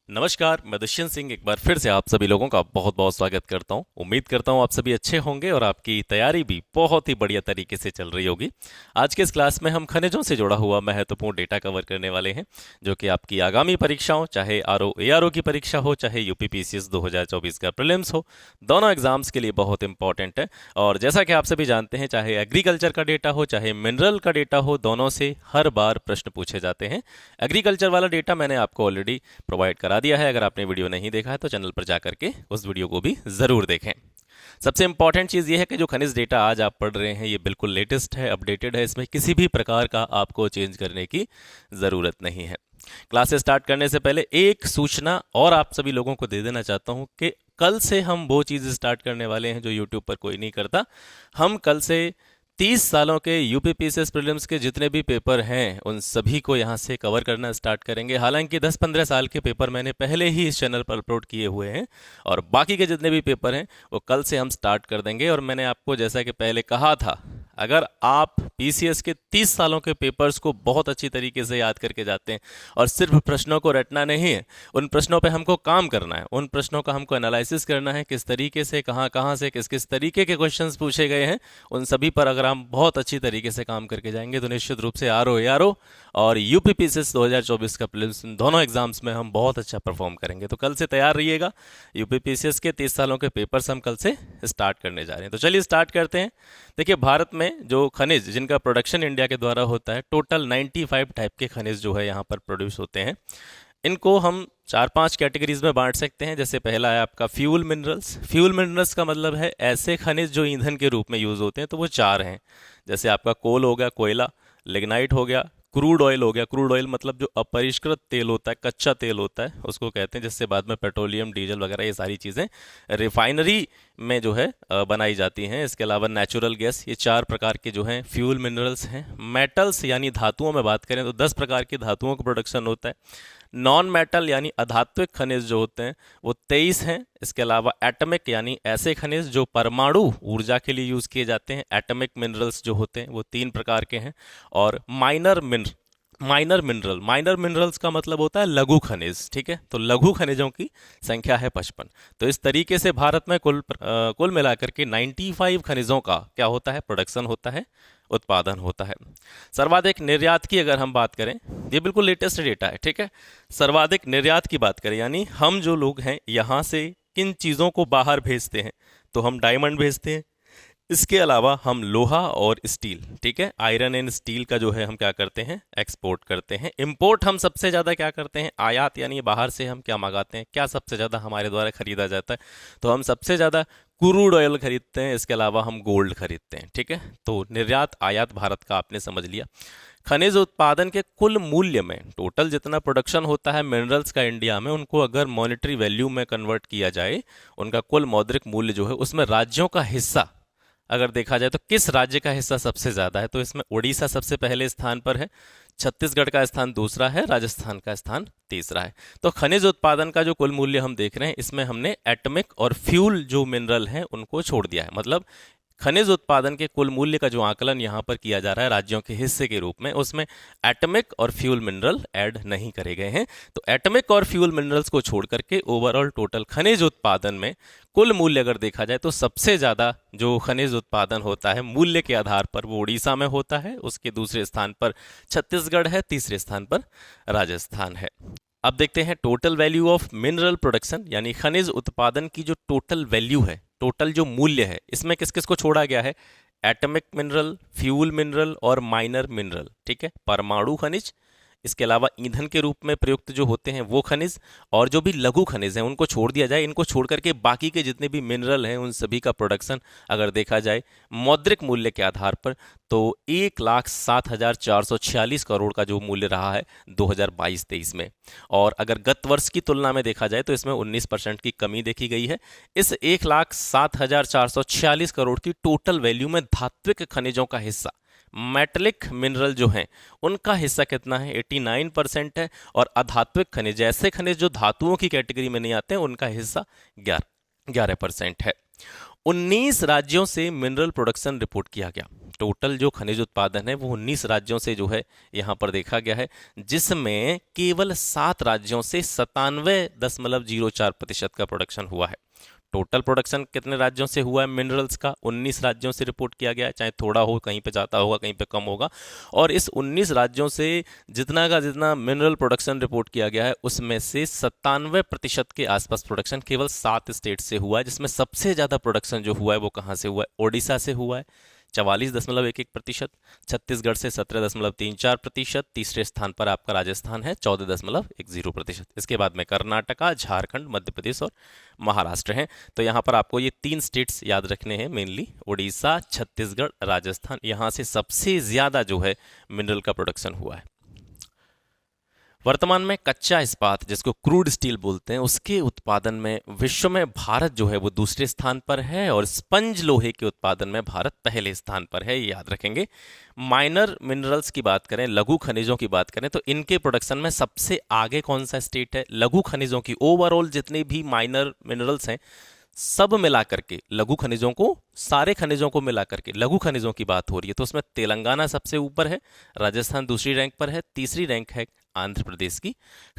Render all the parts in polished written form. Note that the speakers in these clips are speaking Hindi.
नमस्कार, मैं दुष्यंत सिंह एक बार फिर से आप सभी लोगों का बहुत बहुत स्वागत करता हूं। उम्मीद करता हूं आप सभी अच्छे होंगे और आपकी तैयारी भी बहुत ही बढ़िया तरीके से चल रही होगी। आज के इस क्लास में हम खनिजों से जुड़ा हुआ महत्वपूर्ण डेटा कवर करने वाले हैं, जो कि आपकी आगामी परीक्षाओं, चाहे आरओ एआरओ की परीक्षा हो, चाहे यूपीपीसीएस 2024 का प्रीलिम्स हो, दोनों एग्जाम्स के लिए बहुत इंपॉर्टेंट है। और जैसा कि आप सभी जानते हैं, चाहे एग्रीकल्चर का डेटा हो, चाहे मिनरल का डेटा हो, दोनों से हर बार प्रश्न पूछे जाते हैं। एग्रीकल्चर वाला डेटा मैंने आपको ऑलरेडी प्रोवाइड करा दिया है। अगर आपने वीडियो नहीं देखा है तो चैनल पर जाकर के उस वीडियो को भी ज़रूर देखें। सबसे इंपॉर्टेंट चीज़ ये है कि जो खनिज डेटा आज आप पढ़ रहे हैं ये बिल्कुल लेटेस्ट है, अपडेटेड है। इसमें किसी भी प्रकार का आपको चेंज करने की ज़रूरत नहीं है। क्लासेस स्टार्ट करने से पहले एक सूचना और आप सभी लोगों को दे देना चाहता हूं कि कल से हम वो चीज़ स्टार्ट करने वाले हैं जो यूट्यूब पर कोई नहीं करता। हम कल से 30 सालों के यूपीपीसीएस प्रीलिम्स के जितने भी पेपर हैं उन सभी को यहाँ से कवर करना स्टार्ट करेंगे। हालांकि 10-15 साल के पेपर मैंने पहले ही इस चैनल पर अपलोड किए हुए हैं और बाकी के जितने भी पेपर हैं वो कल से हम स्टार्ट कर देंगे। और मैंने आपको जैसा कि पहले कहा था, अगर आप पीसीएस के 30 सालों के पेपर्स को बहुत अच्छी तरीके से याद करके जाते हैं और सिर्फ प्रश्नों को रटना नहीं है, उन प्रश्नों पे हमको काम करना है, उन प्रश्नों का हमको एनालिसिस करना है, किस तरीके से कहाँ कहाँ से किस किस तरीके के क्वेश्चंस पूछे गए हैं, उन सभी पर अगर हम बहुत अच्छी तरीके से काम करके जाएंगे तो निश्चित रूप से आरओ एआरओ और यूपीपीसीएस 2024 का प्रीलिम्स दोनों एग्जाम्स में हम बहुत अच्छा परफॉर्म करेंगे। तो कल से तैयार रहिएगा। यूपीपीसीएस के 30 सालों के पेपर्स हम कल से स्टार्ट करने जा रहे हैं। तो चलिए स्टार्ट करते हैं। देखिए, भारत में जो खनिज जिनका प्रोडक्शन इंडिया के द्वारा होता है, टोटल 95 टाइप के खनिज जो है यहाँ पर प्रोड्यूस होते हैं। इनको हम 4-5 कैटेगरीज में बांट सकते हैं। जैसे पहला है आपका फ्यूल मिनरल्स। फ्यूल मिनरल्स का मतलब है ऐसे खनिज जो ईंधन के रूप में यूज़ होते हैं। तो वो 4 हैं। जैसे आपका कोल हो गया, कोयला, लिग्नाइट हो गया, क्रूड ऑयल हो गया। क्रूड ऑयल मतलब जो अपरिष्कृत तेल होता है, कच्चा तेल होता है, उसको कहते हैं, जिससे बाद में पेट्रोलियम, डीजल वगैरह ये सारी चीज़ें रिफाइनरी में जो है बनाई जाती हैं। इसके अलावा नेचुरल गैस, ये 4 प्रकार के जो हैं फ्यूल मिनरल्स हैं। मेटल्स यानी धातुओं में बात करें तो 10 प्रकार की धातुओं का प्रोडक्शन होता है। नॉन मेटल यानी अधात्विक खनिज जो होते हैं वो 23 हैं। इसके अलावा एटमिक यानी ऐसे खनिज जो परमाणु ऊर्जा के लिए यूज़ किए जाते हैं, एटमिक मिनरल्स जो होते हैं वो 3 प्रकार के हैं। और माइनर मिनरल्स का मतलब होता है लघु खनिज। ठीक है, तो लघु खनिजों की संख्या है 55। तो इस तरीके से भारत में कुल मिलाकर के 95 खनिजों का क्या होता है, प्रोडक्शन होता है, उत्पादन होता है। सर्वाधिक निर्यात की अगर हम बात करें, ये बिल्कुल लेटेस्ट डेटा है। ठीक है, सर्वाधिक निर्यात की बात करें यानी हम जो लोग हैं यहाँ से किन चीज़ों को बाहर भेजते हैं, तो हम डायमंड भेजते हैं। इसके अलावा हम लोहा और स्टील, ठीक है, आयरन एंड स्टील का जो है हम क्या करते हैं, एक्सपोर्ट करते हैं। इंपोर्ट हम सबसे ज़्यादा क्या करते हैं, आयात यानी बाहर से हम क्या मंगाते हैं, क्या सबसे ज़्यादा हमारे द्वारा खरीदा जाता है, तो हम सबसे ज़्यादा क्रूड ऑयल खरीदते हैं। इसके अलावा हम गोल्ड खरीदते हैं। ठीक है, तो निर्यात आयात भारत का आपने समझ लिया। खनिज उत्पादन के कुल मूल्य में टोटल जितना प्रोडक्शन होता है मिनरल्स का इंडिया में, उनको अगर मॉनेटरी वैल्यू में कन्वर्ट किया जाए, उनका कुल मौद्रिक मूल्य जो है उसमें राज्यों का हिस्सा अगर देखा जाए तो किस राज्य का हिस्सा सबसे ज़्यादा है, तो इसमें उड़ीसा सबसे पहले स्थान पर है, छत्तीसगढ़ का स्थान दूसरा है, राजस्थान का स्थान तीसरा है। तो खनिज उत्पादन का जो कुल मूल्य हम देख रहे हैं, इसमें हमने एटमिक और फ्यूल जो मिनरल हैं उनको छोड़ दिया है। मतलब खनिज उत्पादन के कुल मूल्य का जो आकलन यहाँ पर किया जा रहा है राज्यों के हिस्से के रूप में, उसमें एटमिक और फ्यूल मिनरल ऐड नहीं करे गए हैं। तो एटमिक और फ्यूल मिनरल्स को छोड़ करके ओवरऑल टोटल खनिज उत्पादन में कुल मूल्य अगर देखा जाए तो सबसे ज़्यादा जो खनिज उत्पादन होता है मूल्य के आधार पर वो उड़ीसा में होता है, उसके दूसरे स्थान पर छत्तीसगढ़ है, तीसरे स्थान पर राजस्थान है। अब देखते हैं total value of mineral production, यानी खनिज उत्पादन की जो टोटल वैल्यू है, टोटल जो मूल्य है, इसमें किस किस को छोड़ा गया है, एटमिक मिनरल, फ्यूल मिनरल और माइनर मिनरल। ठीक है, परमाणु खनिज, इसके अलावा ईंधन के रूप में प्रयुक्त जो होते हैं वो खनिज, और जो भी लघु खनिज हैं उनको छोड़ दिया जाए। इनको छोड़ करके बाकी के जितने भी मिनरल हैं उन सभी का प्रोडक्शन अगर देखा जाए मौद्रिक मूल्य के आधार पर, तो 1,07,446 करोड़ का जो मूल्य रहा है 2022-23 में। और अगर गत वर्ष की तुलना में देखा जाए तो इसमें 19% की कमी देखी गई है। इस 1,07,446 करोड़ की टोटल वैल्यू में धात्विक खनिजों का हिस्सा, मेटलिक मिनरल जो हैं उनका हिस्सा कितना है, 89% है। और अधात्विक खनिज, ऐसे खनिज जो धातुओं की कैटेगरी में नहीं आते हैं, उनका हिस्सा 11% है। 19 राज्यों से मिनरल प्रोडक्शन रिपोर्ट किया गया। टोटल जो खनिज उत्पादन है वो 19 राज्यों से जो है यहाँ पर देखा गया है, जिसमें केवल 7 राज्यों से 97.04% का प्रोडक्शन हुआ है। टोटल प्रोडक्शन कितने राज्यों से हुआ है मिनरल्स का? 19 राज्यों से रिपोर्ट किया गया है, चाहे थोड़ा हो, कहीं पे ज़्यादा होगा, कहीं पे कम होगा। और इस 19 राज्यों से जितना का जितना मिनरल प्रोडक्शन रिपोर्ट किया गया है, उसमें से 97% के आसपास प्रोडक्शन केवल 7 स्टेट से हुआ है, जिसमें सबसे ज़्यादा प्रोडक्शन जो हुआ है वो कहाँ से हुआ है? ओडिशा से हुआ है 44.11%, छत्तीसगढ़ से 17.34%, तीसरे स्थान पर आपका राजस्थान है 14.10%। इसके बाद में कर्नाटका, झारखंड, मध्य प्रदेश और महाराष्ट्र हैं। तो यहाँ पर आपको ये 3 स्टेट्स याद रखने हैं मेनली, उड़ीसा, छत्तीसगढ़, राजस्थान। यहाँ से सबसे ज़्यादा जो है मिनरल का प्रोडक्शन हुआ है। वर्तमान में कच्चा इस्पात, जिसको क्रूड स्टील बोलते हैं, उसके उत्पादन में विश्व में भारत जो है वो दूसरे स्थान पर है, और स्पंज लोहे के उत्पादन में भारत पहले स्थान पर है, ये याद रखेंगे। माइनर मिनरल्स की बात करें, लघु खनिजों की बात करें, तो इनके प्रोडक्शन में सबसे आगे कौन सा स्टेट है? लघु खनिजों की ओवरऑल जितने भी माइनर मिनरल्स हैं सब मिला करके, लघु खनिजों को, सारे खनिजों को मिला करके लघु खनिजों की बात हो रही है, तो उसमें तेलंगाना सबसे ऊपर है, राजस्थान दूसरी रैंक पर है, तीसरी रैंक है आंध्र प्रदेश की।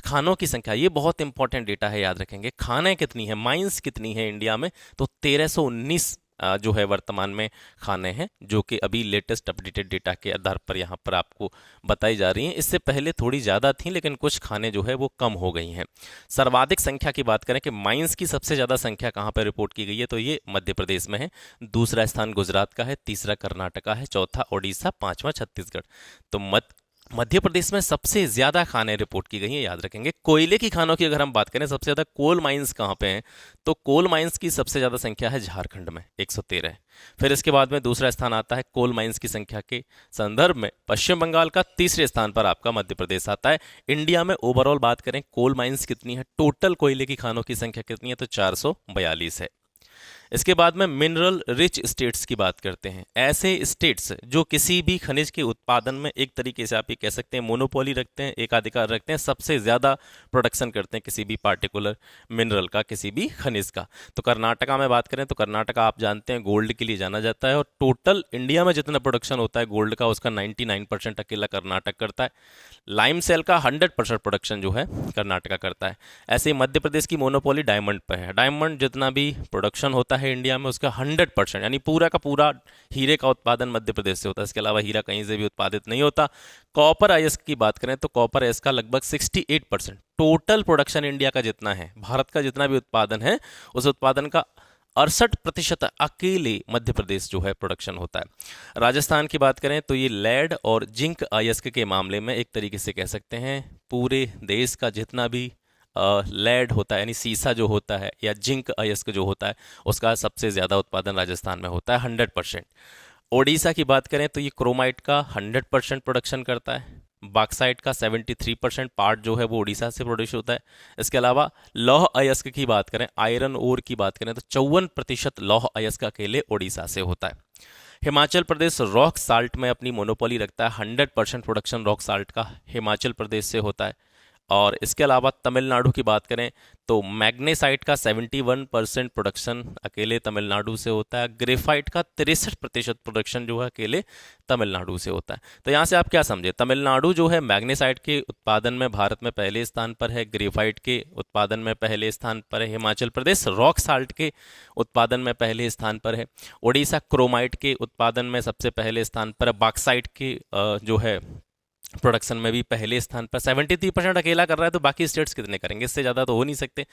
खानों की संख्या, ये बहुत इंपॉर्टेंट डेटा है, याद रखेंगे। खानें कितनी है, माइंस कितनी है इंडिया में? तो 1319 जो है वर्तमान में खाने हैं, जो कि अभी लेटेस्ट अपडेटेड डेटा के आधार पर यहाँ पर आपको बताई जा रही हैं। इससे पहले थोड़ी ज़्यादा थी, लेकिन कुछ खाने जो है वो कम हो गई हैं। सर्वाधिक संख्या की बात करें कि माइंस की सबसे ज़्यादा संख्या कहाँ पर रिपोर्ट की गई है, तो ये मध्य प्रदेश में है। दूसरा स्थान गुजरात का है, तीसरा कर्नाटका है, चौथा ओडिशा, पांचवा छत्तीसगढ़। तो मध्य प्रदेश में सबसे ज्यादा खाने रिपोर्ट की गई हैं, याद रखेंगे। कोयले की खानों की अगर हम बात करें, सबसे ज्यादा कोल माइंस कहाँ पे हैं, तो कोल माइंस की सबसे ज्यादा संख्या है झारखंड में 113। फिर इसके बाद में दूसरा स्थान आता है कोल माइंस की संख्या के संदर्भ में पश्चिम बंगाल का, तीसरे स्थान पर आपका मध्य प्रदेश आता है। इंडिया में ओवरऑल बात करें, कोल माइंस कितनी है, टोटल कोयले की खानों की संख्या कितनी है, तो 442 है। इसके बाद में मिनरल रिच स्टेट्स की बात करते हैं। ऐसे स्टेट्स जो किसी भी खनिज के उत्पादन में एक तरीके से आप ये कह सकते हैं मोनोपोली रखते हैं, एकाधिकार रखते हैं, सबसे ज़्यादा प्रोडक्शन करते हैं किसी भी पार्टिकुलर मिनरल का, किसी भी खनिज का। तो कर्नाटका में बात करें तो कर्नाटका आप जानते हैं गोल्ड के लिए जाना जाता है, और टोटल इंडिया में जितना प्रोडक्शन होता है गोल्ड का, उसका 99% अकेला कर्नाटक करता है। लाइम सेल का 100% प्रोडक्शन जो है कर्नाटका करता है। ऐसे ही मध्य प्रदेश की मोनोपोली डायमंड पर है। डायमंड जितना भी प्रोडक्शन होता है इंडिया में, उसका 100% यानी पूरा का पूरा हीरे का उत्पादन मध्य प्रदेश से होता है। इसके अलावा हीरा कहीं से भी उत्पादित नहीं होता। कॉपर आयस्क की बात करें तो कॉपर आयस्क का लगभग 68% टोटल प्रोडक्शन इंडिया का जितना है, भारत का जितना भी उत्पादन है, उस उत्पादन का 68% अकेले मध्य प्रदेश जो है प्रोडक्शन होता है। राजस्थान की बात करें तो ये लेड और जिंक अयस्क के मामले में एक तरीके से कह सकते हैं पूरे देश का जितना भी लेड होता है, यानी सीसा जो होता है, या जिंक अयस्क जो होता है, उसका सबसे ज़्यादा उत्पादन राजस्थान में होता है 100%। ओडिशा की बात करें तो ये क्रोमाइट का 100% प्रोडक्शन करता है। बॉक्साइट का 73% पार्ट जो है वो उड़ीसा से प्रोड्यूस होता है। इसके अलावा लौह अयस्क की बात करें, आयरन ओर की बात करें तो 54% लौह अयस्क अकेले उड़ीसा से होता है। हिमाचल प्रदेश रॉक साल्ट में अपनी मोनोपोली रखता है। 100% प्रोडक्शन रॉक साल्ट का हिमाचल प्रदेश से होता है। और इसके अलावा तमिलनाडु की बात करें तो मैग्नेसाइट का 71% प्रोडक्शन अकेले तमिलनाडु से होता है। ग्रेफाइट का 63% प्रोडक्शन जो है अकेले तमिलनाडु से होता है। तो यहाँ से आप क्या समझे, तमिलनाडु जो है मैग्नेसाइट के उत्पादन में भारत में पहले स्थान पर है, ग्रेफाइट के उत्पादन में पहले स्थान पर है। हिमाचल प्रदेश रॉक साल्ट के उत्पादन में पहले स्थान पर है। उड़ीसा क्रोमाइट के उत्पादन में सबसे पहले स्थान पर है। बॉक्साइट के जो है प्रोडक्शन में भी पहले स्थान पर 73% अकेला कर रहा है। तो बाकी स्टेट्स कितने करेंगे, इससे ज़्यादा तो हो नहीं सकते।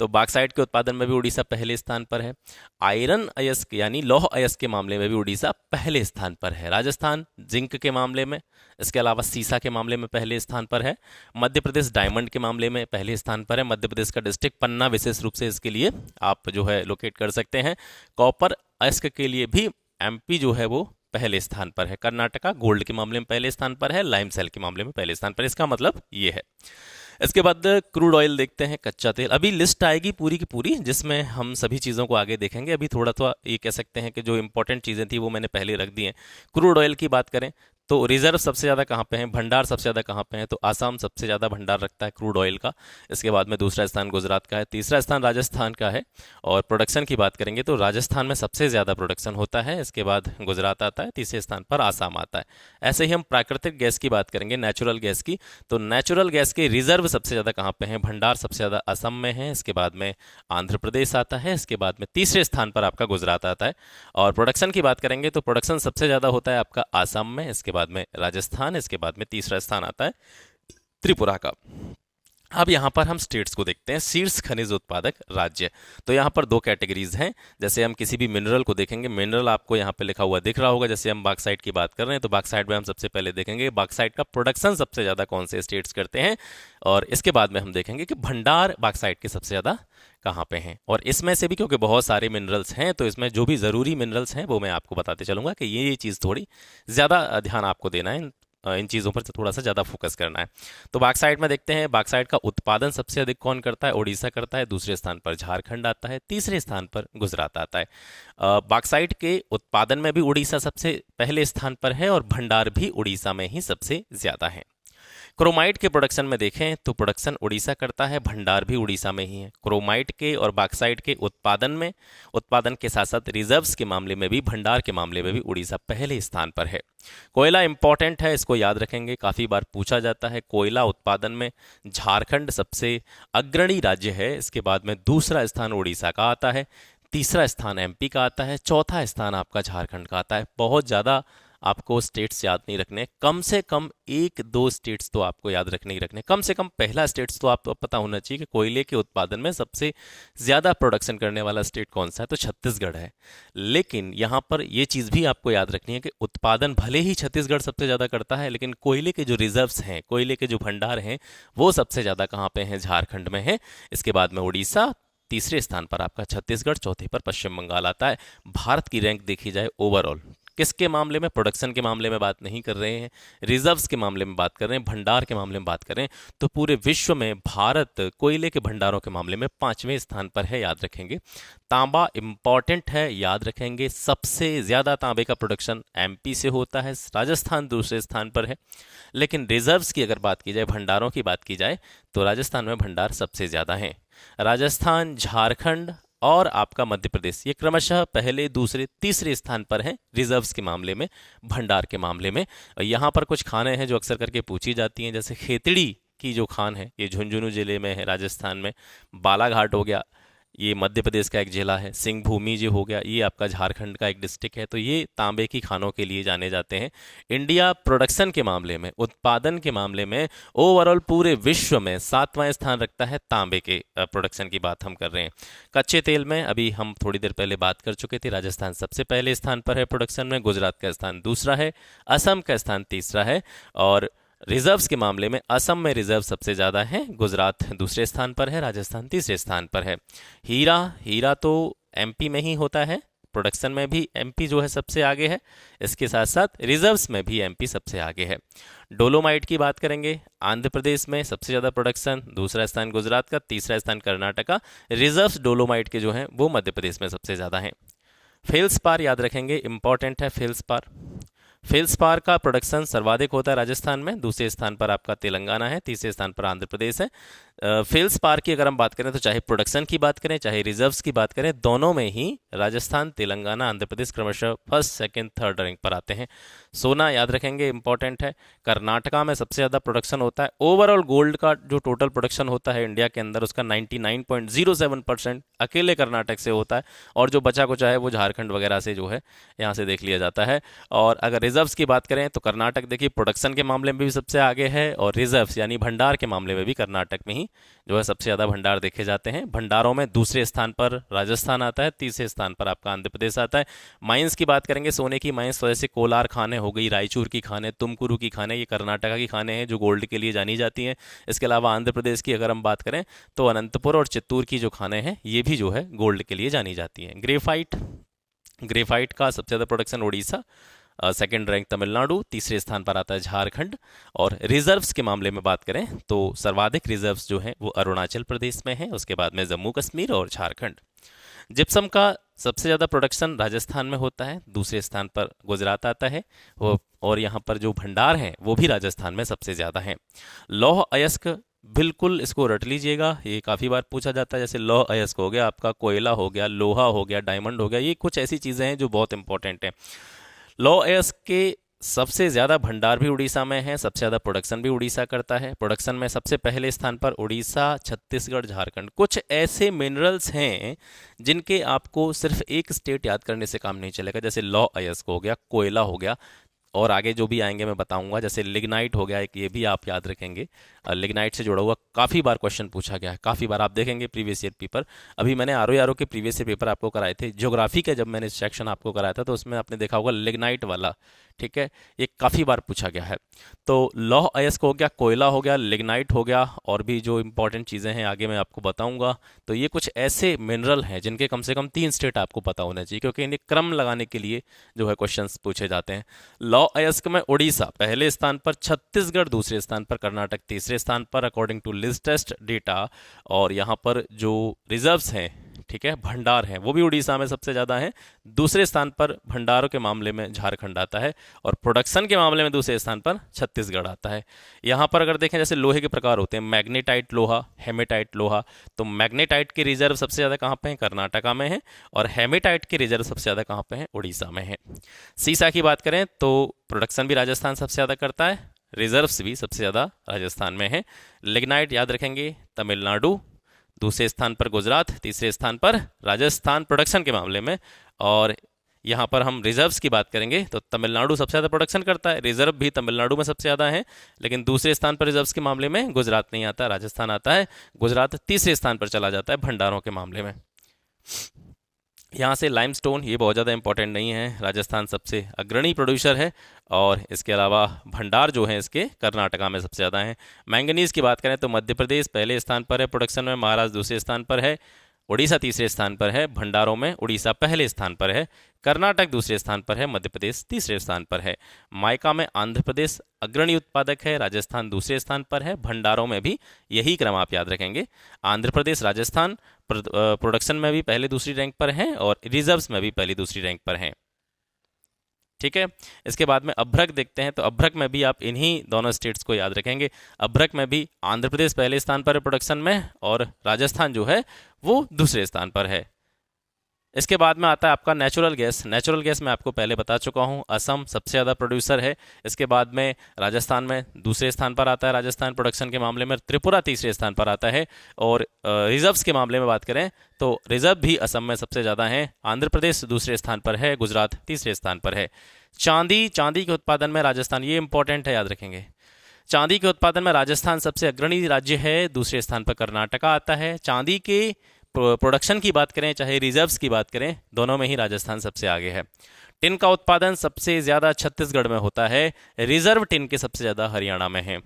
तो बॉक्साइट के उत्पादन में भी उड़ीसा पहले स्थान पर है। आयरन अयस्क यानी लौह अयस्क के मामले में भी उड़ीसा पहले स्थान पर है। राजस्थान जिंक के मामले में, इसके अलावा सीसा के मामले में पहले स्थान पर है। मध्य प्रदेश डायमंड के मामले में पहले स्थान पर है। मध्य प्रदेश का डिस्ट्रिक्ट पन्ना विशेष रूप से इसके लिए आप जो है लोकेट कर सकते हैं। कॉपर अयस्क के लिए भी एमपी जो है वो पहले स्थान पर है। कर्नाटका गोल्ड के मामले में पहले स्थान पर है। लाइम सेल के मामले में पहले स्थान पर। इसका मतलब ये है। इसके बाद क्रूड ऑयल देखते हैं, कच्चा तेल। अभी लिस्ट आएगी पूरी की पूरी, जिसमें हम सभी चीज़ों को आगे देखेंगे। अभी थोड़ा थोड़ा ये कह सकते हैं कि जो इंपॉर्टेंट चीज़ें थी वो मैंने पहले रख दी हैं। क्रूड ऑयल की बात करें तो रिजर्व सबसे ज़्यादा कहाँ पे हैं, भंडार सबसे ज़्यादा कहाँ पे हैं, तो आसाम सबसे ज़्यादा भंडार रखता है क्रूड ऑयल का। इसके बाद में दूसरा स्थान गुजरात का है, तीसरा स्थान राजस्थान का है। और प्रोडक्शन की बात करेंगे तो राजस्थान में सबसे ज़्यादा प्रोडक्शन होता है, इसके बाद गुजरात आता है, तीसरे स्थान पर आसाम आता है। ऐसे ही हम प्राकृतिक गैस की बात करेंगे, नेचुरल गैस की, तो नेचुरल गैस के रिजर्व सबसे ज़्यादा कहाँ पे हैं, भंडार सबसे ज़्यादा असम में है, इसके बाद में आंध्र प्रदेश आता है, इसके बाद में तीसरे स्थान पर आपका गुजरात आता है। और प्रोडक्शन की बात करेंगे तो प्रोडक्शन सबसे ज़्यादा होता है आपका आसाम में, इसके बाद में राजस्थान, इसके बाद में तीसरा स्थान आता है त्रिपुरा का। अब यहाँ पर हम स्टेट्स को देखते हैं, शीर्ष खनिज उत्पादक राज्य। तो यहाँ पर दो कैटेगरीज हैं। जैसे हम किसी भी मिनरल को देखेंगे, मिनरल आपको यहाँ पे लिखा हुआ दिख रहा होगा। जैसे हम बॉक्साइट की बात कर रहे हैं तो बॉक्साइट में हम सबसे पहले देखेंगे बॉक्साइट का प्रोडक्शन सबसे ज़्यादा कौन से स्टेट्स करते हैं, और इसके बाद में हम देखेंगे कि भंडार बॉक्साइट के सबसे ज़्यादा कहाँ पे हैं। और इसमें से भी क्योंकि बहुत सारे मिनरल्स हैं तो इसमें जो भी ज़रूरी मिनरल्स हैं वो मैं आपको बताते चलूँगा कि ये चीज़ थोड़ी ज़्यादा ध्यान आपको देना है, इन चीज़ों पर थोड़ा सा ज़्यादा फोकस करना है। तो बॉक्साइट में देखते हैं, बॉक्साइट का उत्पादन सबसे अधिक कौन करता है, ओडिशा करता है, दूसरे स्थान पर झारखंड आता है, तीसरे स्थान पर गुजरात आता है। बॉक्साइट के उत्पादन में भी उड़ीसा सबसे पहले स्थान पर है और भंडार भी उड़ीसा में ही सबसे ज़्यादा है। क्रोमाइट के प्रोडक्शन में देखें तो प्रोडक्शन उड़ीसा करता है, भंडार भी उड़ीसा में ही है। क्रोमाइट के और बॉक्साइट के उत्पादन के साथ साथ रिजर्व्स के मामले में भी, भंडार के मामले में भी उड़ीसा पहले स्थान पर है। कोयला इंपॉर्टेंट है, इसको याद रखेंगे, काफ़ी बार पूछा जाता है। कोयला उत्पादन में झारखंड सबसे अग्रणी राज्य है, इसके बाद में दूसरा स्थान उड़ीसा का आता है, तीसरा स्थान एमपी का आता है, चौथा स्थान आपका झारखंड का आता है। बहुत ज़्यादा आपको स्टेट्स याद नहीं रखने, कम से कम एक दो स्टेट्स तो आपको याद रखने ही रखने। कम से कम पहला स्टेट्स तो आपको पता होना चाहिए कि कोयले के उत्पादन में सबसे ज़्यादा प्रोडक्शन करने वाला स्टेट कौन सा है, तो छत्तीसगढ़ है। लेकिन यहाँ पर ये चीज़ भी आपको याद रखनी है कि उत्पादन भले ही छत्तीसगढ़ सबसे ज़्यादा करता है, लेकिन कोयले के जो रिजर्व्स हैं, कोयले के जो भंडार हैं, वो सबसे ज़्यादा कहाँ पे हैं, झारखंड में है। इसके बाद में उड़ीसा, तीसरे स्थान पर आपका छत्तीसगढ़, चौथे पर पश्चिम बंगाल आता है। भारत की रैंक देखी जाए ओवरऑल, किसके मामले में, प्रोडक्शन के मामले में बात नहीं कर रहे हैं, रिजर्व्स के मामले में बात कर रहे हैं, भंडार के मामले में बात कर रहे हैं, तो पूरे विश्व में भारत कोयले के भंडारों के मामले में 5वें स्थान पर है, याद रखेंगे। तांबा इंपॉर्टेंट है, याद रखेंगे, सबसे ज़्यादा तांबे का प्रोडक्शन एमपी से होता है, राजस्थान दूसरे स्थान पर है। लेकिन रिजर्व्स की अगर बात की जाए, भंडारों की बात की जाए, तो राजस्थान में भंडार सबसे ज़्यादा हैं। राजस्थान, झारखंड और आपका मध्य प्रदेश, ये क्रमशः पहले, दूसरे, तीसरे स्थान पर हैं रिजर्व्स के मामले में, भंडार के मामले में। यहाँ पर कुछ खानें हैं जो अक्सर करके पूछी जाती हैं, जैसे खेतड़ी की जो खान है, ये झुंझुनू जिले में है राजस्थान में। बालाघाट हो गया, ये मध्य प्रदेश का एक जिला है। सिंहभूमि जो हो गया, ये आपका झारखंड का एक डिस्ट्रिक्ट है। तो ये तांबे की खानों के लिए जाने जाते हैं। इंडिया प्रोडक्शन के मामले में, उत्पादन के मामले में ओवरऑल पूरे विश्व में 7वां स्थान रखता है। तांबे के प्रोडक्शन की बात हम कर रहे हैं। कच्चे तेल में अभी हम थोड़ी देर पहले बात कर चुके थे, राजस्थान सबसे पहले स्थान पर है प्रोडक्शन में, गुजरात का स्थान दूसरा है, असम का स्थान तीसरा है। और रिजर्व्स के मामले में असम में रिजर्व सबसे ज़्यादा है, गुजरात दूसरे स्थान पर है, राजस्थान तीसरे स्थान पर है। हीरा तो एमपी में ही होता है, प्रोडक्शन में भी एमपी जो है सबसे आगे है, इसके साथ साथ रिजर्व्स में भी एमपी सबसे आगे है। डोलोमाइट की बात करेंगे, आंध्र प्रदेश में सबसे ज़्यादा प्रोडक्शन, दूसरा स्थान गुजरात का, तीसरा स्थान कर्नाटका। रिजर्व्स डोलोमाइट के जो हैं वो मध्य प्रदेश में सबसे ज़्यादा हैं। फेल्सपार याद रखेंगे, इंपॉर्टेंट है फेल्सपार। फेल्सपार का प्रोडक्शन सर्वाधिक होता है राजस्थान में, दूसरे स्थान पर आपका तेलंगाना है, तीसरे स्थान पर आंध्र प्रदेश है। फेल्सपार की अगर हम बात करें तो चाहे प्रोडक्शन की बात करें, चाहे रिजर्व्स की बात करें, दोनों में ही राजस्थान, तेलंगाना, आंध्र प्रदेश क्रमशः फर्स्ट, सेकंड, थर्ड रैंक पर आते हैं। सोना याद रखेंगे, इंपॉर्टेंट है। कर्नाटका में सबसे ज़्यादा प्रोडक्शन होता है। ओवरऑल गोल्ड का जो टोटल प्रोडक्शन होता है इंडिया के अंदर, उसका 99.07% अकेले कर्नाटक से होता है, और जो बचा कुचा है वो झारखंड वगैरह से जो है यहाँ से देख लिया जाता है। और अगर रिजर्व्स की बात करें तो कर्नाटक देखिए प्रोडक्शन के मामले में भी सबसे आगे है, और रिजर्व्स यानी भंडार के मामले में भी कर्नाटक में ही जो है सबसे ज़्यादा भंडार देखे जाते हैं। भंडारों में दूसरे स्थान पर राजस्थान आता है, तीसरे स्थान पर आपका आंध्र प्रदेश आता है। माइंस की बात करेंगे, सोने की माइंस जैसे कोलार खानें हो गई, रायचूर की खानें, तुमकुरू की खानें, ये कर्नाटका की खानें हैं जो गोल्ड के लिए जानी जाती हैं। इसके अलावा आंध्र प्रदेश की अगर हम बात करें तो अनंतपुर और चित्तूर की जो खानें हैं ये भी जो है गोल्ड के लिए जानी जाती हैं। ग्रेफाइट का सबसे ज़्यादा production Orissa, second rank Tamil Nadu, तीसरे स्थान पर आता है झारखंड। और रिजर्व्स के मामले में बात करें तो सर्वाधिक रिजर्व्स जो हैं वो अरुणाचल प्रदेश में है, उसके बाद में जम्मू कश्मीर और झारखंड। जिप्सम का सबसे ज़्यादा प्रोडक्शन राजस्थान में होता है, दूसरे स्थान पर गुजरात आता है, वो और यहाँ पर जो भंडार हैं वो भी राजस्थान में सबसे ज़्यादा हैं। लौह अयस्क, बिल्कुल इसको रट लीजिएगा, ये काफ़ी बार पूछा जाता है। जैसे लौह अयस्क हो गया आपका, कोयला हो गया, लोहा हो गया, डायमंड हो गया, ये कुछ ऐसी चीज़ें हैं जो बहुत इंपॉर्टेंट हैं। लौह अयस्क के सबसे ज़्यादा भंडार भी उड़ीसा में है, सबसे ज़्यादा प्रोडक्शन भी उड़ीसा करता है। प्रोडक्शन में सबसे पहले स्थान पर उड़ीसा, छत्तीसगढ़, झारखंड। कुछ ऐसे मिनरल्स हैं जिनके आपको सिर्फ एक स्टेट याद करने से काम नहीं चलेगा, जैसे लौह अयस्क हो गया, कोयला हो गया, और आगे जो भी आएंगे मैं बताऊंगा। जैसे लिग्नाइट हो गया एक, ये भी आप याद रखेंगे। लिग्नाइट से जुड़ा हुआ काफ़ी बार क्वेश्चन पूछा गया है, काफ़ी बार आप देखेंगे प्रीवियस ईयर पेपर। अभी मैंने आर के प्रीवियस ईयर पेपर आपको कराए थे, ज्योग्राफी का जब मैंने सेक्शन आपको कराया था तो उसमें आपने देखा होगा लिग्नाइट वाला, ठीक है, ये काफ़ी बार पूछा गया है। तो लौह अयस्क हो गया, कोयला हो गया, लिग्नाइट हो गया, और भी जो इंपॉर्टेंट चीज़ें हैं आगे मैं आपको बताऊंगा। तो ये कुछ ऐसे मिनरल हैं जिनके कम से कम 3 स्टेट आपको पता होना चाहिए, क्योंकि इन्हें क्रम लगाने के लिए जो है क्वेश्चंस पूछे जाते हैं। लौह अयस्क में उड़ीसा पहले स्थान पर, छत्तीसगढ़ दूसरे स्थान पर, कर्नाटक तीसरे स्थान पर अकॉर्डिंग टू लिस्टेस्ट डेटा। और यहाँ पर जो रिजर्व्स हैं, ठीक है, भंडार हैं, वो भी उड़ीसा में सबसे ज़्यादा हैं। दूसरे स्थान पर भंडारों के मामले में झारखंड आता है, और प्रोडक्शन के मामले में दूसरे स्थान पर छत्तीसगढ़ आता है। यहाँ पर अगर देखें, जैसे लोहे के प्रकार होते हैं, मैग्नेटाइट लोहा, हेमेटाइट लोहा। तो मैग्नेटाइट के रिजर्व सबसे ज़्यादा कहाँ पे हैं? कर्नाटका में है। और हेमेटाइट के रिजर्व सबसे ज़्यादा कहाँ पे हैं? उड़ीसा में है। सीसा की बात करें तो प्रोडक्शन भी राजस्थान सबसे ज़्यादा करता है, रिजर्व्स भी सबसे ज़्यादा राजस्थान में है। लिग्नाइट याद रखेंगे, तमिलनाडु, दूसरे स्थान पर गुजरात, तीसरे स्थान पर राजस्थान प्रोडक्शन के मामले में। और यहाँ पर हम रिजर्व्स की बात करेंगे तो तमिलनाडु सबसे ज़्यादा प्रोडक्शन करता है, रिजर्व भी तमिलनाडु में सबसे ज़्यादा है। लेकिन दूसरे स्थान पर रिजर्व्स के मामले में गुजरात नहीं आता, राजस्थान आता है। गुजरात तीसरे स्थान पर चला जाता है भंडारों के मामले में। यहाँ से लाइमस्टोन, ये बहुत ज़्यादा इंपॉर्टेंट नहीं है, राजस्थान सबसे अग्रणी प्रोड्यूसर है। और इसके अलावा भंडार जो है इसके कर्नाटका में सबसे ज़्यादा हैं। मैंगनीज़ की बात करें तो मध्य प्रदेश पहले स्थान पर है प्रोडक्शन में, महाराष्ट्र दूसरे स्थान पर है, उड़ीसा तीसरे स्थान पर है। भंडारों में उड़ीसा पहले स्थान पर है, कर्नाटक दूसरे स्थान पर है, मध्य प्रदेश तीसरे स्थान पर है। माइका में आंध्र प्रदेश अग्रणी उत्पादक है, राजस्थान दूसरे स्थान पर है। भंडारों में भी यही क्रम आप याद रखेंगे, आंध्र प्रदेश, राजस्थान प्रोडक्शन में भी पहले दूसरी रैंक पर हैं, और रिजर्व्स में भी पहली दूसरी रैंक पर हैं। ठीक है, इसके बाद में अभ्रक देखते हैं। तो अभ्रक में भी आप इन्हीं दोनों स्टेट्स को याद रखेंगे। अभ्रक में भी आंध्र प्रदेश पहले स्थान पर है प्रोडक्शन में, और राजस्थान जो है वो दूसरे स्थान पर है। इसके बाद में आता है आपका नेचुरल गैस। नेचुरल गैस मैं आपको पहले बता चुका हूँ, असम सबसे ज़्यादा प्रोड्यूसर है। इसके बाद में राजस्थान में दूसरे स्थान पर आता है, राजस्थान प्रोडक्शन के मामले में। त्रिपुरा तीसरे स्थान पर आता है। और रिजर्व्स के मामले में बात करें तो रिजर्व भी असम में सबसे ज़्यादा हैं। आंध्र प्रदेश दूसरे स्थान पर है, गुजरात तीसरे स्थान पर है। चांदी, चांदी के उत्पादन में राजस्थान, ये इंपॉर्टेंट है, याद रखेंगे। चांदी के उत्पादन में राजस्थान सबसे अग्रणी राज्य है, दूसरे स्थान पर कर्नाटका आता है। चांदी के प्रोडक्शन की बात करें चाहे रिजर्व्स की बात करें, दोनों में ही राजस्थान सबसे आगे है। टिन का उत्पादन सबसे ज़्यादा छत्तीसगढ़ में होता है, रिजर्व टिन के सबसे ज़्यादा हरियाणा में है।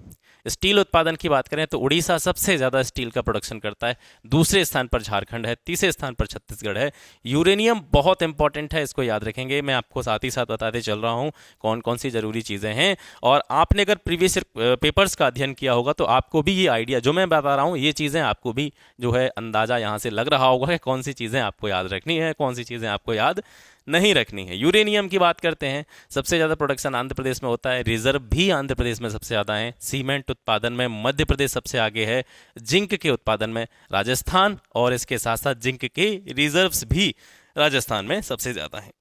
स्टील उत्पादन की बात करें तो उड़ीसा सबसे ज़्यादा स्टील का प्रोडक्शन करता है, दूसरे स्थान पर झारखंड है, तीसरे स्थान पर छत्तीसगढ़ है। यूरेनियम बहुत इंपॉर्टेंट है, इसको याद रखेंगे। मैं आपको साथ ही साथ बताते चल रहा हूँ कौन कौन सी ज़रूरी चीज़ें हैं। और आपने अगर प्रीवियस पेपर्स का अध्ययन किया होगा तो आपको भी ये आइडिया जो मैं बता रहा हूँ, ये चीज़ें आपको भी जो है अंदाज़ा यहाँ से लग रहा होगा कि कौन सी चीज़ें आपको याद रखनी है, कौन सी चीज़ें आपको याद नहीं रखनी है। यूरेनियम की बात करते हैं, सबसे ज़्यादा प्रोडक्शन आंध्र प्रदेश में होता है, रिजर्व भी आंध्र प्रदेश में सबसे ज़्यादा है। सीमेंट उत्पादन में मध्य प्रदेश सबसे आगे है। जिंक के उत्पादन में राजस्थान, और इसके साथ साथ जिंक के रिजर्व्स भी राजस्थान में सबसे ज़्यादा हैं।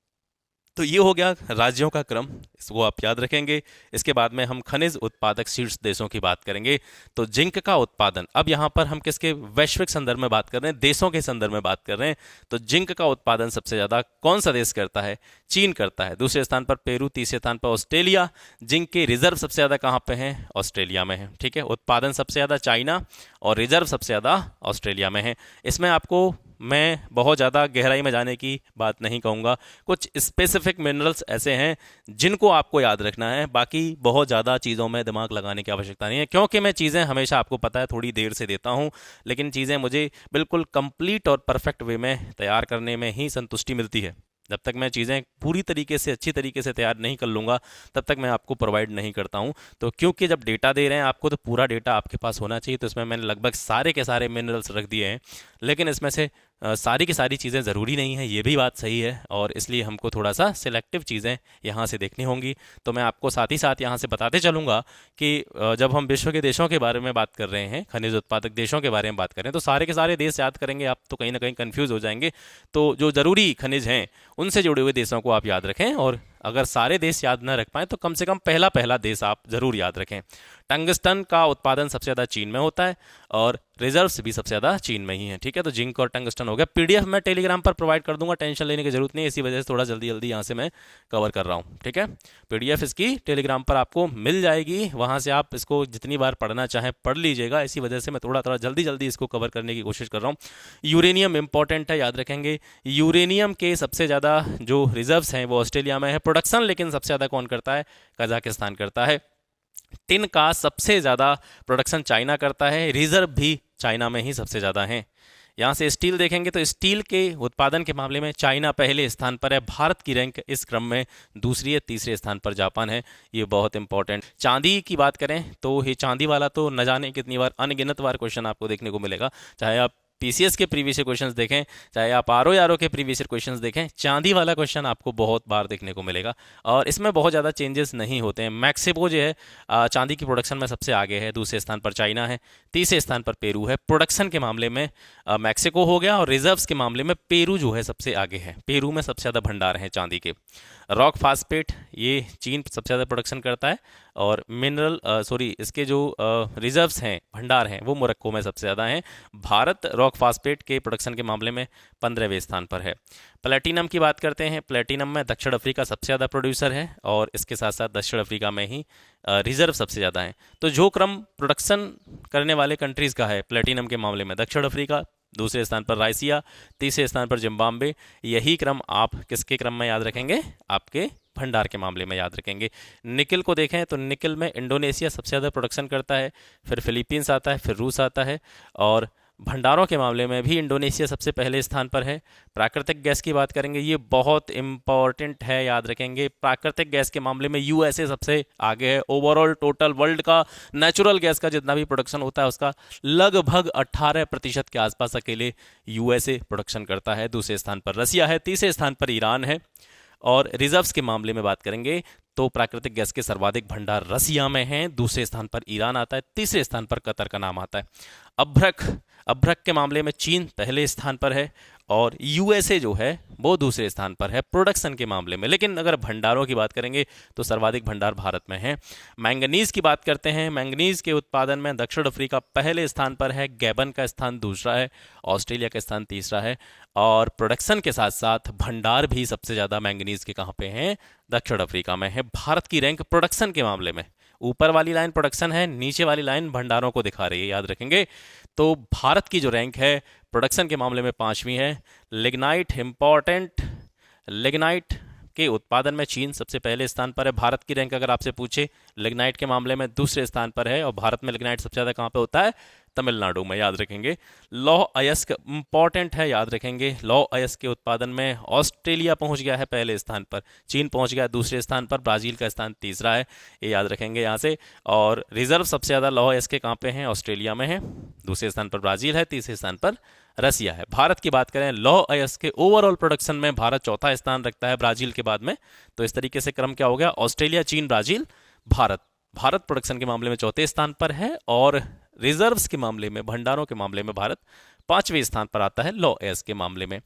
तो ये हो गया राज्यों का क्रम, इसको आप याद रखेंगे। इसके बाद में हम खनिज उत्पादक शीर्ष देशों की बात करेंगे। तो जिंक का उत्पादन, अब यहाँ पर हम किसके वैश्विक संदर्भ में बात कर रहे हैं, देशों के संदर्भ में बात कर रहे हैं। तो जिंक का उत्पादन सबसे ज़्यादा कौन सा देश करता है? चीन करता है। दूसरे स्थान पर पेरू, तीसरे स्थान पर ऑस्ट्रेलिया। जिंक के रिजर्व सबसे ज़्यादा कहाँ पे हैं? ऑस्ट्रेलिया में है। ठीक है, उत्पादन सबसे ज़्यादा चाइना और रिजर्व सबसे ज़्यादा ऑस्ट्रेलिया में है। इसमें आपको मैं बहुत ज़्यादा गहराई में जाने की बात नहीं कहूँगा, कुछ स्पेसिफिक मिनरल्स ऐसे हैं जिनको आपको याद रखना है, बाकी बहुत ज़्यादा चीज़ों में दिमाग लगाने की आवश्यकता नहीं है, क्योंकि मैं चीज़ें हमेशा आपको पता है थोड़ी देर से देता हूँ, लेकिन चीज़ें मुझे बिल्कुल कंप्लीट और परफेक्ट वे में तैयार करने में ही संतुष्टि मिलती है। जब तक मैं चीज़ें पूरी तरीके से अच्छी तरीके से तैयार नहीं कर लूँगा तब तक मैं आपको प्रोवाइड नहीं करता हूँ। तो क्योंकि जब डेटा दे रहे हैं आपको तो पूरा डेटा आपके पास होना चाहिए, तो इसमें मैंने लगभग सारे के सारे मिनरल्स रख दिए हैं, लेकिन इसमें से सारी की सारी चीज़ें ज़रूरी नहीं है, ये भी बात सही है, और इसलिए हमको थोड़ा सा सिलेक्टिव चीज़ें यहाँ से देखनी होंगी। तो मैं आपको साथ ही साथ यहाँ से बताते चलूँगा कि जब हम विश्व के देशों के बारे में बात कर रहे हैं, खनिज उत्पादक देशों के बारे में बात करें, तो सारे के सारे देश याद करेंगे आप तो कहीं ना कहीं कंफ्यूज हो जाएंगे। तो जो ज़रूरी खनिज हैं उनसे जुड़े हुए देशों को आप याद रखें, और अगर सारे देश याद न रख पाएँ तो कम से कम पहला पहला देश आप ज़रूर याद रखें। टंगस्टन का उत्पादन सबसे ज़्यादा चीन में होता है, और रिजर्व्स भी सबसे ज़्यादा चीन में ही है। ठीक है, तो जिंक और टंगस्टन हो गया। पीडीएफ मैं टेलीग्राम पर प्रोवाइड कर दूंगा, टेंशन लेने की जरूरत नहीं है, इसी वजह से थोड़ा जल्दी जल्दी यहाँ से मैं कवर कर रहा हूँ। ठीक है, पीडीएफ इसकी टेलीग्राम पर आपको मिल जाएगी, वहाँ से आप इसको जितनी बार पढ़ना चाहें पढ़ लीजिएगा। इसी वजह से मैं थोड़ा थोड़ा जल्दी जल्दी इसको कवर करने की कोशिश कर रहा हूँ। यूरेनियम इंपॉर्टेंट है, याद रखेंगे। यूरेनियम के सबसे ज़्यादा जो रिजर्व्स हैं वो ऑस्ट्रेलिया में है। प्रोडक्शन लेकिन सबसे ज़्यादा कौन करता है? कजाकिस्तान करता है। टिन का सबसे ज़्यादा प्रोडक्शन चाइना करता है, रिजर्व भी चाइना में ही सबसे ज़्यादा हैं। यहाँ से स्टील देखेंगे तो स्टील के उत्पादन के मामले में चाइना पहले स्थान पर है। भारत की रैंक इस क्रम में दूसरी है, तीसरे स्थान पर जापान है। ये बहुत इंपॉर्टेंट। चांदी की बात करें तो ये चांदी वाला तो न जाने कितनी बार, अनगिनत बार क्वेश्चन आपको देखने को मिलेगा, चाहे आप पीसीएस के प्रीवियस क्वेश्चंस देखें, चाहे आप आरओ के प्रीवियस क्वेश्चंस देखें, चांदी वाला क्वेश्चन आपको बहुत बार देखने को मिलेगा, और इसमें बहुत ज़्यादा चेंजेस नहीं होते हैं। मैक्सिको जो है चांदी की प्रोडक्शन में सबसे आगे है, दूसरे स्थान पर चाइना है, तीसरे स्थान पर पेरू है। प्रोडक्शन के मामले में मैक्सिको हो गया, और रिजर्व्स के मामले में पेरू जो है सबसे आगे है। पेरू में सबसे ज़्यादा भंडार हैं चांदी के। रॉक फास्फेट ये चीन सबसे ज़्यादा प्रोडक्शन करता है, और मिनरल इसके जो रिजर्व्स हैं, भंडार हैं, वो मोरक्को में सबसे ज़्यादा हैं। भारत रॉक फास्फेट के प्रोडक्शन के मामले में 15वें स्थान पर है। प्लेटिनम की बात करते हैं, प्लेटिनम में दक्षिण अफ्रीका सबसे ज़्यादा प्रोड्यूसर है, और इसके साथ साथ दक्षिण अफ्रीका में ही रिजर्व सबसे ज़्यादा हैं। तो जो क्रम प्रोडक्शन करने वाले कंट्रीज़ का है प्लेटिनम के मामले में, दक्षिण अफ्रीका, दूसरे स्थान पर राइसिया, तीसरे स्थान पर जिम्बाब्वे, यही क्रम आप किसके क्रम में याद रखेंगे? आपके भंडार के मामले में याद रखेंगे। निकल को देखें तो निकल में इंडोनेशिया सबसे ज़्यादा प्रोडक्शन करता है, फिर फिलीपींस आता है, फिर रूस आता है, और भंडारों के मामले में भी इंडोनेशिया सबसे पहले स्थान पर है। प्राकृतिक गैस की बात करेंगे, ये बहुत इंपॉर्टेंट है, याद रखेंगे। प्राकृतिक गैस के मामले में यूएसए सबसे आगे है। ओवरऑल टोटल वर्ल्ड का नेचुरल गैस का जितना भी प्रोडक्शन होता है उसका लगभग 18% के आसपास अकेले यूएसए प्रोडक्शन करता है। दूसरे स्थान पर रसिया है, तीसरे स्थान पर ईरान है। और रिजर्व्स के मामले में बात करेंगे तो प्राकृतिक गैस के सर्वाधिक भंडार रसिया में हैं, दूसरे स्थान पर ईरान आता है, तीसरे स्थान पर कतर का नाम आता है। अभ्रक के मामले में चीन पहले स्थान पर है, और यूएसए जो है वो दूसरे स्थान पर है प्रोडक्शन के मामले में। लेकिन अगर भंडारों की बात करेंगे तो सर्वाधिक भंडार भारत में है। मैंगनीज की बात करते हैं, मैंगनीज के उत्पादन में दक्षिण अफ्रीका पहले स्थान पर है, गैबन का स्थान दूसरा है, ऑस्ट्रेलिया का स्थान तीसरा है। और प्रोडक्शन के साथ साथ भंडार भी सबसे ज़्यादा मैंगनीज के कहाँ पे हैं? दक्षिण अफ्रीका में है। भारत की रैंक प्रोडक्शन के मामले में, ऊपर वाली लाइन प्रोडक्शन है, नीचे वाली लाइन भंडारों को दिखा रही है, याद रखेंगे। तो भारत की जो रैंक है प्रोडक्शन के मामले में 5वीं है। लिग्नाइट इंपॉर्टेंट, लिग्नाइट के उत्पादन में चीन सबसे पहले स्थान पर है। भारत की रैंक अगर आपसे पूछे लिग्नाइट के मामले में दूसरे स्थान पर है, और भारत में लिग्नाइट सबसे ज़्यादा कहाँ पे होता है? तमिलनाडु में, याद रखेंगे। लौह अयस्क इंपॉर्टेंट है, याद रखेंगे। लौह अयस्क के उत्पादन में ऑस्ट्रेलिया पहुंच गया है पहले स्थान पर, चीन पहुंच गया दूसरे स्थान पर, ब्राजील का स्थान तीसरा है, ये याद रखेंगे यहाँ से। और रिजर्व सबसे ज़्यादा लौह अयस्क के कहाँ पे हैं? ऑस्ट्रेलिया में है, दूसरे स्थान पर ब्राज़ील है, तीसरे स्थान पर रसिया है। भारत की बात करें, लौह अयस्क के ओवरऑल प्रोडक्शन में भारत चौथा स्थान रखता है ब्राज़ील के बाद में। तो इस तरीके से क्रम क्या हो गया? ऑस्ट्रेलिया, चीन, ब्राज़ील, भारत प्रोडक्शन के मामले में चौथे स्थान पर है, और रिजर्व्स के मामले में, भंडारों के मामले में भारत 5वें स्थान पर आता है लौह अयस्क के मामले में।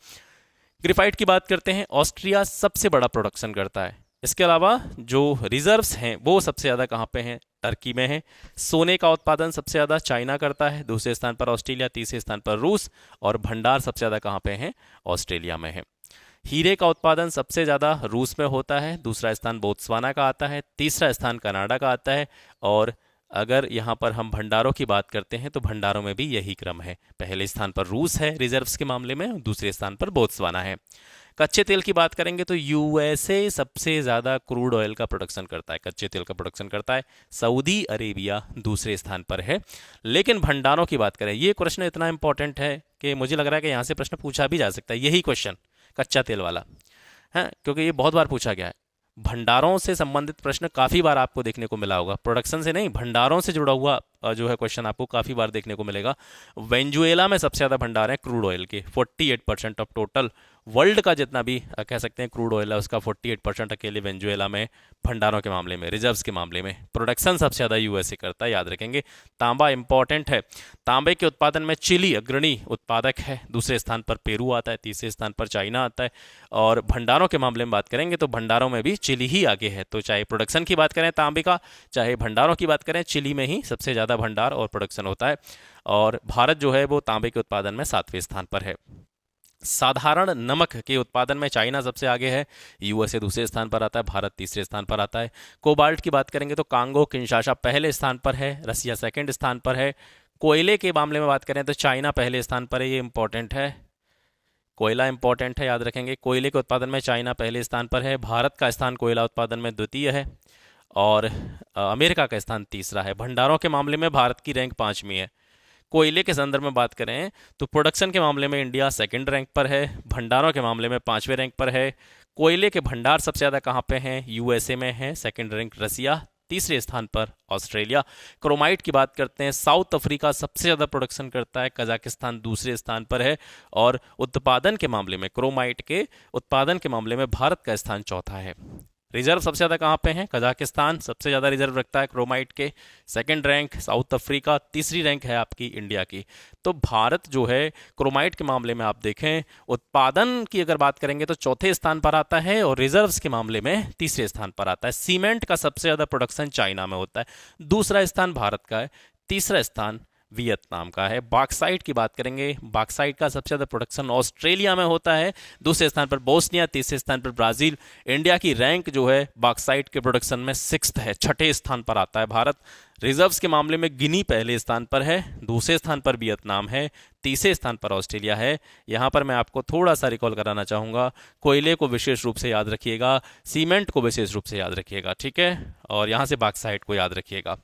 ग्रेफाइट की बात करते हैं, ऑस्ट्रिया सबसे बड़ा प्रोडक्शन करता है। इसके अलावा जो रिजर्व्स हैं वो सबसे ज़्यादा कहाँ पे हैं? टर्की में है। सोने का उत्पादन सबसे ज़्यादा चाइना करता है, दूसरे स्थान पर ऑस्ट्रेलिया, तीसरे स्थान पर रूस, और भंडार सबसे ज़्यादा कहाँ पे हैं? ऑस्ट्रेलिया में है। हीरे का उत्पादन सबसे ज़्यादा रूस में होता है, दूसरा स्थान बोत्सवाना का आता है, तीसरा स्थान कनाडा का आता है। और अगर यहाँ पर हम भंडारों की बात करते हैं तो भंडारों में भी यही क्रम है, पहले स्थान पर रूस है रिजर्व्स के मामले में, दूसरे स्थान पर बोत्सवाना है। कच्चे तेल की बात करेंगे तो यूएसए सबसे ज़्यादा क्रूड ऑयल का प्रोडक्शन करता है, कच्चे तेल का प्रोडक्शन करता है। सऊदी अरेबिया दूसरे स्थान पर है। लेकिन भंडारों की बात करें, ये प्रश्न इतना इंपॉर्टेंट है कि मुझे लग रहा है कि यहाँ से प्रश्न पूछा भी जा सकता है, यही क्वेश्चन कच्चा तेल वाला है, क्योंकि ये बहुत बार पूछा गया है। भंडारों से संबंधित प्रश्न काफ़ी बार आपको देखने को मिला होगा, प्रोडक्शन से नहीं, भंडारों से जुड़ा हुआ जो है क्वेश्चन आपको काफ़ी बार देखने को मिलेगा। वेंजुएला में सबसे ज़्यादा भंडार है क्रूड ऑयल के, 48% ऑफ टोटल वर्ल्ड का जितना भी कह सकते हैं क्रूड ऑयल है उसका 48% अकेले वेंजुएला में भंडारों के मामले में, रिजर्व्स के मामले में। प्रोडक्शन सबसे ज़्यादा यूएसए करता है, याद रखेंगे। तांबा इंपॉर्टेंट है, तांबे के उत्पादन में चिली अग्रणी उत्पादक है, दूसरे स्थान पर पेरू आता है, तीसरे स्थान पर चाइना आता है। और भंडारों के मामले में बात करेंगे तो भंडारों में भी चिली ही आगे है। तो चाहे प्रोडक्शन की बात करें तांबे का, चाहे भंडारों की बात करें, चिली में ही सबसे ज़्यादा भंडार और प्रोडक्शन होता है। और भारत जो है वो तांबे के उत्पादन में 7वें स्थान पर है। साधारण नमक के उत्पादन में चाइना सबसे आगे है, यूएसए दूसरे स्थान पर आता है, भारत तीसरे स्थान पर आता है। कोबाल्ट की बात करेंगे तो कांगो किंशासा पहले स्थान पर है, रसिया सेकंड स्थान पर है। कोयले के मामले में बात करें तो चाइना पहले स्थान पर है, ये इंपॉर्टेंट है, कोयला इंपॉर्टेंट है, याद रखेंगे। कोयले के उत्पादन में चाइना पहले स्थान पर है, भारत का स्थान कोयला उत्पादन में द्वितीय है और अमेरिका का स्थान तीसरा है। भंडारों के मामले में भारत की रैंक 5वीं है। कोयले के संदर्भ में बात करें तो प्रोडक्शन के मामले में इंडिया सेकंड रैंक पर है, भंडारों के मामले में 5वें रैंक पर है। कोयले के भंडार सबसे ज़्यादा कहाँ पे हैं? यूएसए में है, सेकंड रैंक रसिया, तीसरे स्थान पर ऑस्ट्रेलिया। क्रोमाइट की बात करते हैं, साउथ अफ्रीका सबसे ज़्यादा प्रोडक्शन करता है, कजाकिस्तान दूसरे स्थान पर है। और उत्पादन के मामले में, क्रोमाइट के उत्पादन के मामले में भारत का स्थान चौथा है। रिजर्व सबसे ज़्यादा कहाँ पे हैं? कजाकिस्तान सबसे ज़्यादा रिजर्व रखता है क्रोमाइट के, सेकंड रैंक साउथ अफ्रीका, तीसरी रैंक है आपकी इंडिया की। तो भारत जो है क्रोमाइट के मामले में आप देखें, उत्पादन की अगर बात करेंगे तो चौथे स्थान पर आता है और रिजर्व्स के मामले में तीसरे स्थान पर आता है। सीमेंट का सबसे ज़्यादा प्रोडक्शन चाइना में होता है, दूसरा स्थान भारत का है, तीसरा स्थान वियतनाम का है। बॉक्साइट की बात करेंगे, बॉक्साइट का सबसे ज़्यादा प्रोडक्शन ऑस्ट्रेलिया में होता है, दूसरे स्थान पर बोस्निया, तीसरे स्थान पर ब्राज़ील। इंडिया की रैंक जो है बॉक्साइट के प्रोडक्शन में 6th है, छठे स्थान पर आता है भारत। रिजर्व्स के मामले में गिनी पहले स्थान पर है, दूसरे स्थान पर वियतनाम है, तीसरे स्थान पर ऑस्ट्रेलिया है। यहाँ पर मैं आपको थोड़ा सा रिकॉल कराना चाहूँगा, कोयले को विशेष रूप से याद रखिएगा, सीमेंट को विशेष रूप से याद रखिएगा, ठीक है, और यहाँ से बॉक्साइट को याद रखिएगा।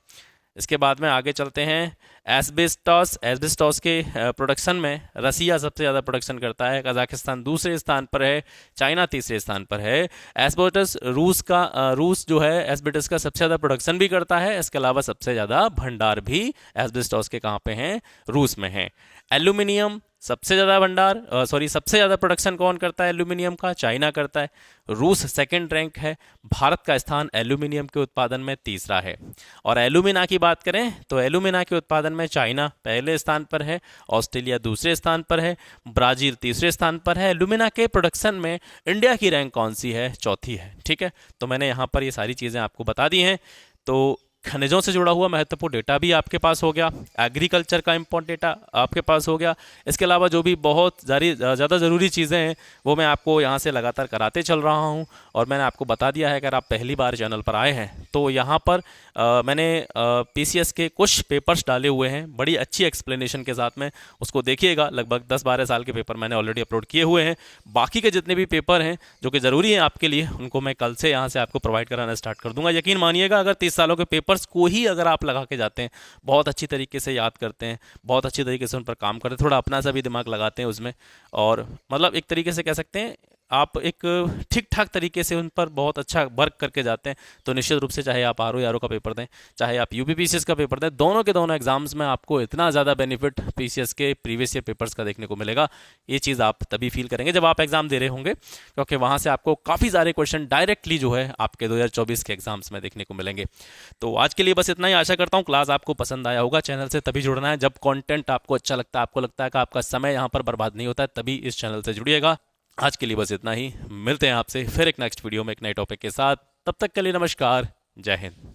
इसके बाद में आगे चलते हैं। एस्बेस्टॉस के प्रोडक्शन में रसिया सबसे ज़्यादा प्रोडक्शन करता है, कजाकिस्तान दूसरे स्थान पर है, चाइना तीसरे स्थान पर है। एस्बेस्टस रूस जो है एस्बेस्टस का सबसे ज़्यादा प्रोडक्शन भी करता है, इसके अलावा सबसे ज़्यादा भंडार भी एस्बेस्टॉस के कहाँ पे हैं? रूस में हैं। एल्यूमिनियम सबसे ज़्यादा सबसे ज़्यादा प्रोडक्शन कौन करता है एल्यूमिनियम का? चाइना करता है, रूस सेकंड रैंक है, भारत का स्थान एल्यूमिनियम के उत्पादन में तीसरा है। और एल्यूमिना की बात करें तो एल्यूमिना के उत्पादन में चाइना पहले स्थान पर है, ऑस्ट्रेलिया दूसरे स्थान पर है, ब्राज़ील तीसरे स्थान पर है। एल्यूमिना के प्रोडक्शन में इंडिया की रैंक कौन सी है? चौथी है, ठीक है। तो मैंने यहाँ पर ये सारी चीज़ें आपको बता दी हैं। तो खनिजों से जुड़ा हुआ महत्वपूर्ण डेटा भी आपके पास हो गया, एग्रीकल्चर का इंपॉर्टेंट डेटा आपके पास हो गया। इसके अलावा जो भी बहुत ज़्यादा ज़रूरी चीज़ें हैं वो मैं आपको यहाँ से लगातार कराते चल रहा हूँ। और मैंने आपको बता दिया है, अगर आप पहली बार चैनल पर आए हैं तो यहाँ पर मैंने पीसीएस के कुछ पेपर्स डाले हुए हैं बड़ी अच्छी एक्सप्लेनेशन के साथ में, उसको देखिएगा। लगभग 10-12 साल के पेपर मैंने ऑलरेडी अपलोड किए हुए हैं। बाकी के जितने भी पेपर हैं जो कि ज़रूरी हैं आपके लिए, उनको मैं कल से यहाँ से आपको प्रोवाइड कराना स्टार्ट कर दूंगा। यकीन मानिएगा, अगर 30 सालों के पेपर्स को ही अगर आप लगा के जाते हैं, बहुत अच्छी तरीके से याद करते हैं, बहुत अच्छी तरीके से उन पर काम करते हैं, थोड़ा अपना सा भी दिमाग लगाते हैं उसमें, और मतलब एक तरीके से कह सकते हैं आप एक ठीक ठाक तरीके से उन पर बहुत अच्छा वर्क करके जाते हैं, तो निश्चित रूप से चाहे आप आरओ का पेपर दें, चाहे आप यूपीपीसीएस का पेपर दें, दोनों के दोनों एग्जाम्स में आपको इतना ज़्यादा बेनिफिट पीसीएस के प्रीवियस ईयर पेपर्स का देखने को मिलेगा। ये चीज़ आप तभी फील करेंगे जब आप एग्जाम दे रहे होंगे, क्योंकि वहाँ से आपको काफ़ी सारे क्वेश्चन डायरेक्टली जो है आपके 2024 के एग्जाम्स में देखने को मिलेंगे। तो आज के लिए बस इतना ही। आशा करता हूँ क्लास आपको पसंद आया होगा। चैनल से तभी जुड़ना है जब कंटेंट आपको अच्छा लगता है, आपको लगता है कि आपका समय यहाँ पर बर्बाद नहीं होता है, तभी इस चैनल से जुड़िएगा। आज के लिए बस इतना ही, मिलते हैं आपसे फिर एक नेक्स्ट वीडियो में एक नए टॉपिक के साथ। तब तक के लिए नमस्कार, जय हिंद।